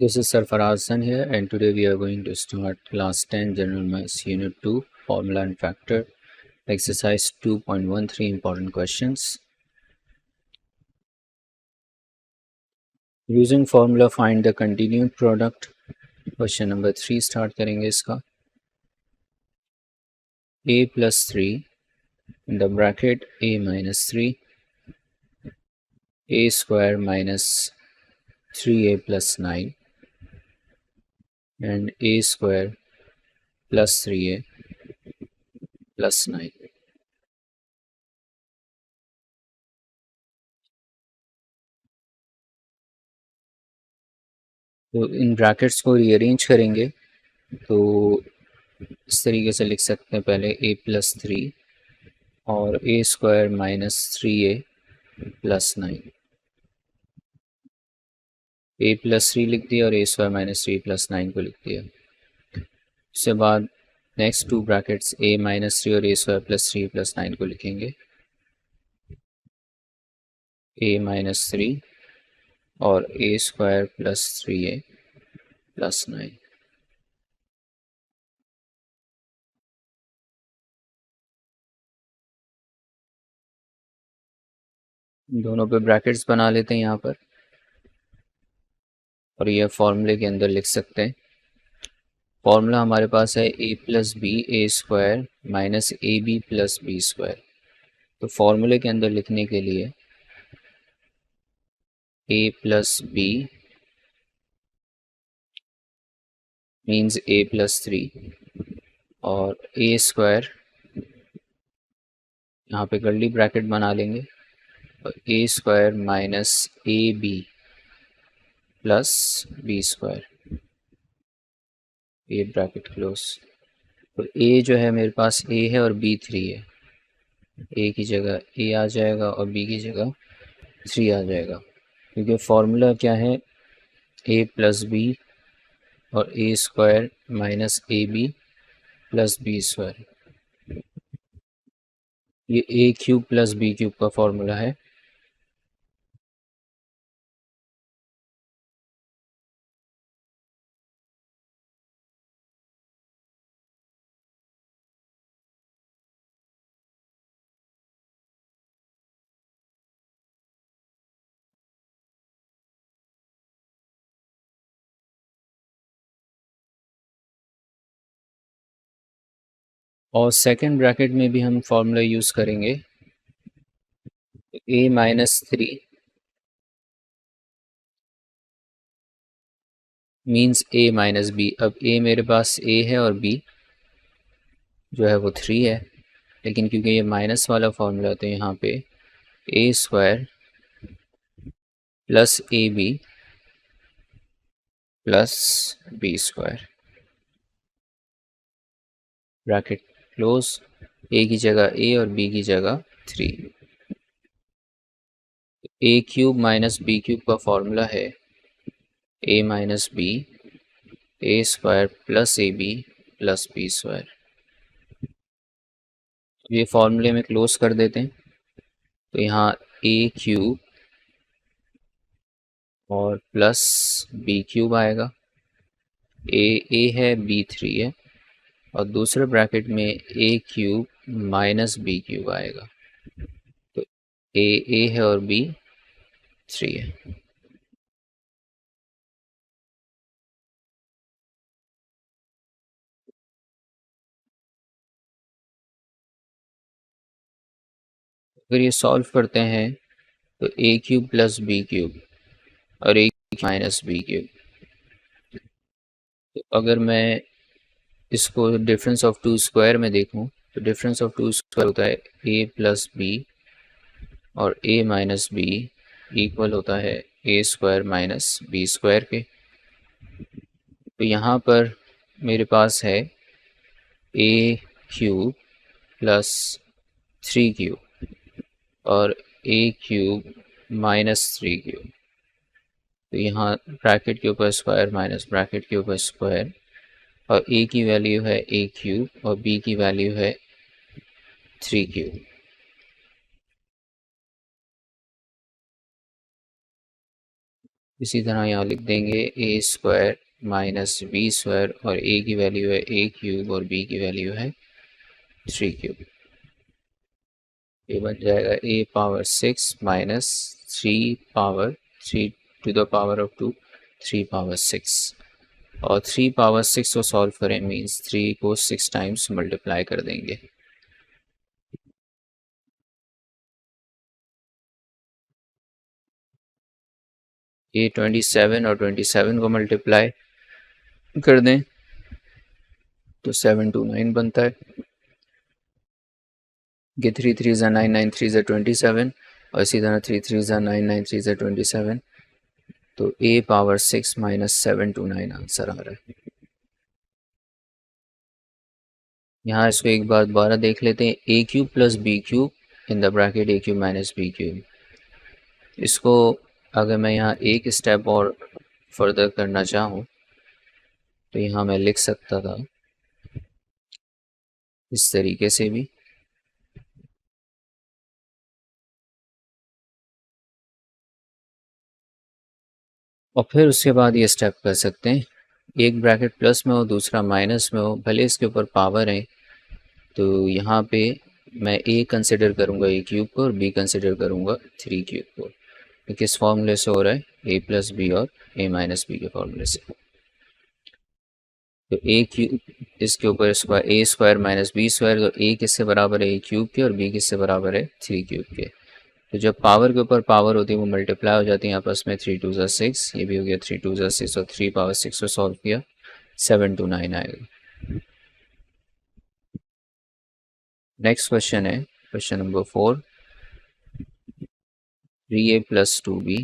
This is Sarfaraz Hassan here, and today we are going to start class 10 General Maths Unit 2 Formula and Factor exercise 2.13 important questions. Using formula find the continued product. Question number 3 start करेंगे इसका. A plus 3 in the bracket A minus 3 A square minus 3A plus 9 and A square plus 3A plus 9. तो in brackets को rearrange करेंगे तो इस तरीके से लिख सकते हैं. पहले a प्लस 3 और a square minus 3a plus 9. a plus 3 लिख दिया और a स्क्वायर माइनस 3 प्लस 9 को लिख दिया. उसके बाद next to brackets a minus 3 और a स्क्वायर प्लस 3 प्लस 9 को लिखेंगे. a माइनस 3 और a square plus 3a plus 9. दोनों पे ब्रैकेट्स बना लेते हैं यहाँ पर और ये फॉर्मूले के अंदर लिख सकते हैं. फॉर्मूला हमारे पास है a plus B A square minus A B plus B square. तो फॉर्मूले के अंदर लिखने के लिए a plus B means a plus 3 और a स्क्वायर यहाँ पे कर्ली ब्रैकेट बना लेंगे और a square minus A B plus B square, ये ब्रैकेट क्लोज. तो a जो है मेरे पास a है और b 3 है. a की जगह a आ जाएगा और b की जगह 3 आ जाएगा क्योंकि फॉर्मूला क्या है a प्लस बी और a square minus A B plus B square. ये a cube plus b cube का फॉर्मूला है. और सेकंड ब्रैकेट में भी हम फॉर्मूला यूज़ करेंगे. a minus 3 means a minus B. अब a मेरे पास a है और b जो है वो 3 है, लेकिन क्योंकि ये माइनस वाला फॉर्मूला तो यहाँ पे a square plus A B plus B square, bracket close. a की जगह a और b की जगह 3. a cube minus B cube का फॉर्मूला है a minus B A square plus A B plus B square. ये फॉर्मूले में क्लोज कर देते हैं. तो यहाँ a क्यूब और प्लस बी क्यूब आएगा. a है b 3 है और दूसरे ब्रैकेट में a cube minus B cube आएगा. तो a है और b 3 है. अगर ये सॉल्व करते हैं तो a cube plus B cube और a माइनस बी क्यूब. तो अगर मैं इसको डिफरेंस ऑफ टू स्क्वायर में देखूं तो डिफरेंस ऑफ टू स्क्वायर होता है a प्लस बी और a माइनस बी इक्वल होता है a square minus B square के. तो यहाँ पर मेरे पास है a क्यूब प्लस 3 क्यूब और a क्यूब माइनस 3 क्यूब. तो यहाँ ब्रैकेट के ऊपर स्क्वायर माइनस ब्रैकेट के ऊपर स्क्वायर और a की वैल्यू है a क्यूब और b की वैल्यू है 3 क्यूब. इसी तरह यहाँ लिख देंगे A square minus B square, और ए की वैल्यू है ए क्यूब और बी की वैल्यू है 3 क्यूब। ये बन जाएगा A power 6 minus 3 power 3 to the power of 2, 3 power 6, और 3 पावर 6 को सॉल्व करें मीन्स 3 को 6 टाइम्स मल्टीप्लाई कर देंगे। ये 27 और 27 को मल्टीप्लाई कर दें तो 729 बनता है। ये 3 3 ज़ा 9, 9 3 ज़ा 27, और इसी तरह 3 3 ज़ा 9, 9 3 ज़ा 27, तो ए पावर 6 माइनस 729 आंसर आ रहा है। यहाँ इसको एक बार दोबारा देख लेते हैं, A cube plus B cube in the bracket A cube minus B cube. इसको अगर मैं यहाँ एक स्टेप और फर्दर करना चाहूँ तो यहाँ मैं लिख सकता था इस तरीके से भी, और फिर उसके बाद ये स्टेप कर सकते हैं, एक ब्रैकेट प्लस में हो दूसरा माइनस में हो, भले इसके ऊपर पावर है, तो यहाँ पे मैं ए कंसिडर करूँगा ए क्यूब को और बी कंसिडर करूँगा 3 क्यूब को। तो किस फॉर्मूले से हो रहा है, ए प्लस बी और ए माइनस बी के फॉर्मूले से। तो ए क्यूब इसके ऊपर स्क्वायर ए स्क्वायर माइनस बी स्क्वायर, तो ए किससे बराबर है ए क्यूब के और बी किससे बराबर है 3 क्यूब के। तो जब पावर के ऊपर पावर होती है वो मल्टीप्लाई हो जाती है आपस में, 3 2 ज़ा 6, ये भी हो गया 3 2 ज़ा 6, और 3 पावर 6 को सॉल्व किया 729 आएगा। नेक्स्ट क्वेश्चन है question number 4, 3a plus 2b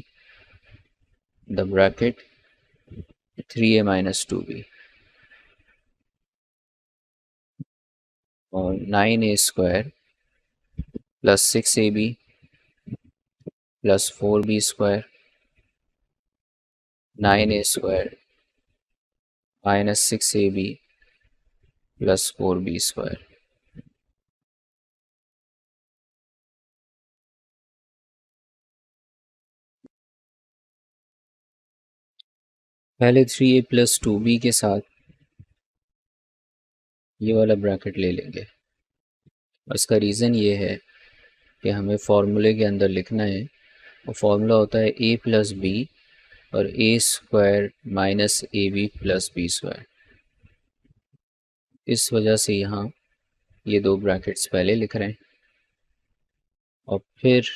the bracket 3a minus 2b, और 9a square plus 6ab plus 4b square, 9a square minus 6ab plus 4b square. पहले 3a प्लस 2b के साथ ये वाला ब्रैकेट ले लेंगे, और इसका रीज़न ये है कि हमें फॉर्मूले के अंदर लिखना है, और फॉर्मूला होता है a प्लस बी और A square minus A B plus B square. इस वजह से यहाँ ये दो ब्रैकेट्स पहले लिख रहे हैं, और फिर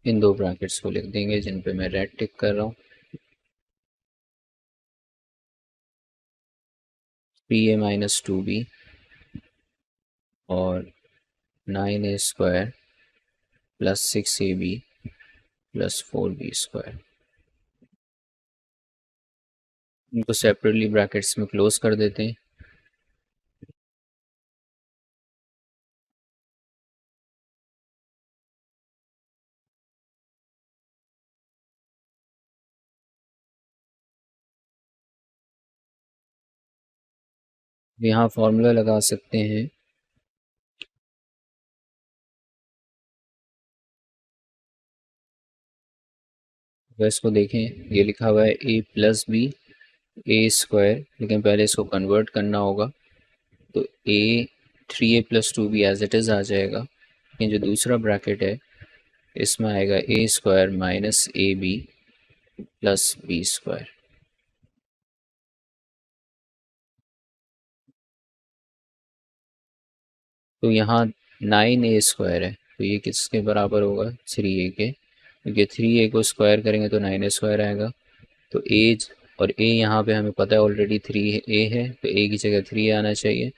इन दो ब्रैकेट्स को लिख देंगे जिन पे मैं रेड टिक कर रहा हूँ। 3a माइनस 2b और 9a square plus 6ab plus 4b square. इनको सेपरेटली ब्रैकेट्स में क्लोज कर देते हैं। यहाँ फॉर्मूला लगा सकते हैं, अगर इसको देखें ये लिखा हुआ है a plus B A square, लेकिन पहले इसको कन्वर्ट करना होगा, तो a 3a plus 2b as it is आ जाएगा, लेकिन जो दूसरा ब्रैकेट है इसमें आएगा A square minus A B plus B square. तो यहाँ 9a स्क्वायर है, तो ये किसके बराबर होगा 3a के, क्योंकि 3a को स्क्वायर करेंगे तो 9a स्क्वायर आएगा। तो a और a यहाँ पे हमें पता है ऑलरेडी 3a है, तो a की जगह 3a आना चाहिए,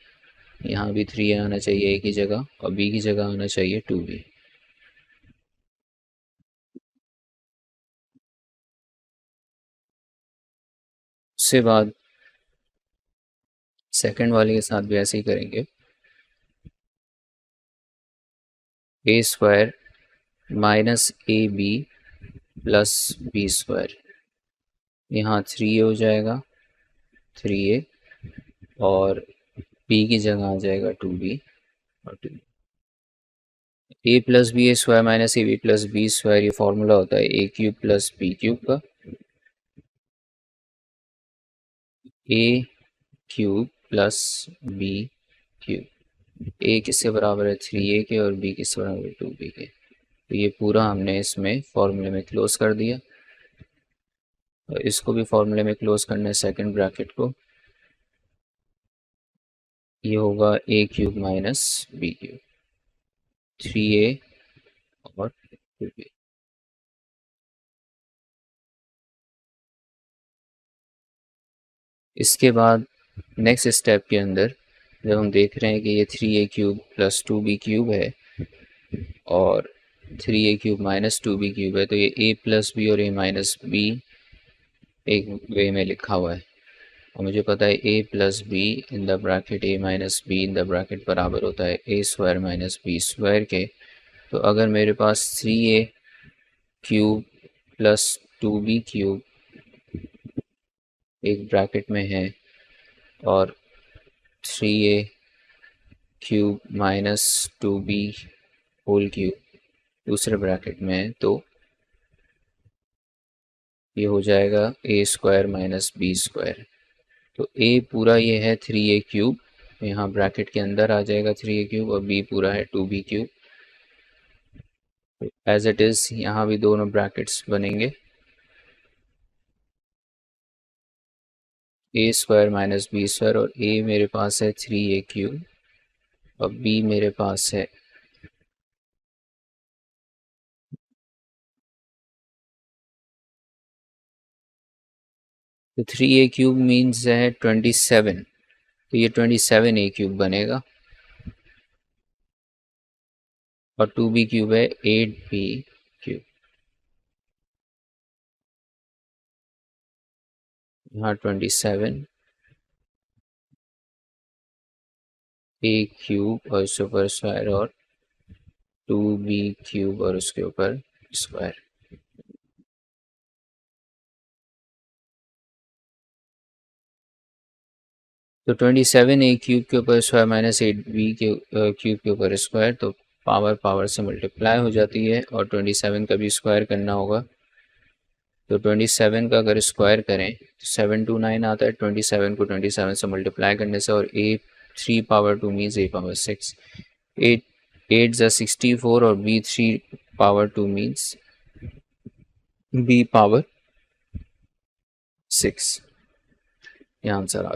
यहाँ भी 3a आना चाहिए a की जगह, और b की जगह आना चाहिए 2b। उसके बाद सेकंड वाले के साथ भी ऐसे ही करेंगे, a square minus A B plus B square, यहाँ 3a हो जाएगा 3a, और b की जगह आ जाएगा 2b, और 2 A plus B A square minus A B plus B square, ये फॉर्मूला होता है A cube plus B cube का, A cube plus B cube. A किससे बराबर है 3a के और बी किससे बराबर है 2b के। तो ये पूरा हमने इसमें फॉर्मूले में क्लोज कर दिया। और इसको भी फॉर्मूले में क्लोज करना है सेकंड ब्रैकेट को। ये होगा A cube minus B cube 3a और 2b। इसके बाद नेक्स्ट स्टेप के अंदर जब हम देख रहे हैं कि ये 3a cube plus 2b cube है और 3a cube minus 2b cube है, तो ये a प्लस बी और a माइनस बी एक वे में लिखा हुआ है। और मुझे पता है a plus B in the bracket a minus B in the bracket बराबर होता है a square minus B square के। तो अगर मेरे पास 3a cube plus 2b cube एक ब्रैकेट में है और 3a cube minus 2b whole cube दूसरे ब्रैकेट में है, तो ये हो जाएगा a square minus B square. तो a पूरा ये है 3a क्यूब, यहाँ ब्रैकेट के अंदर आ जाएगा 3a क्यूब, और b पूरा है 2b cube. As it is यहाँ भी दोनों ब्रैकेट्स बनेंगे a square minus B square, और a मेरे पास है 3a क्यूब और b मेरे पास है तो 3a क्यूब मीन्स है 27, तो ये 27a क्यूब बनेगा। और 2b क्यूब है 8b क्यूब। यहाँ 27 a क्यूब और उसके ऊपर स्क्वायर और 2b क्यूब और उसके ऊपर स्क्वायर। तो 27a क्यूब के ऊपर स्क्वायर माइनस 8b के क्यूब के ऊपर स्क्वायर, तो पावर से मल्टीप्लाई हो जाती है और 27 का भी स्क्वायर करना होगा। तो 27 का अगर स्क्वायर करें तो 7 2 9 आता है। 27 को 27 से मल्टीप्लाई करने से, और a 3 power 2 means a power 6, 8 ज़ा 64 और b 3 power 2 means b power 6। ये आंसर आ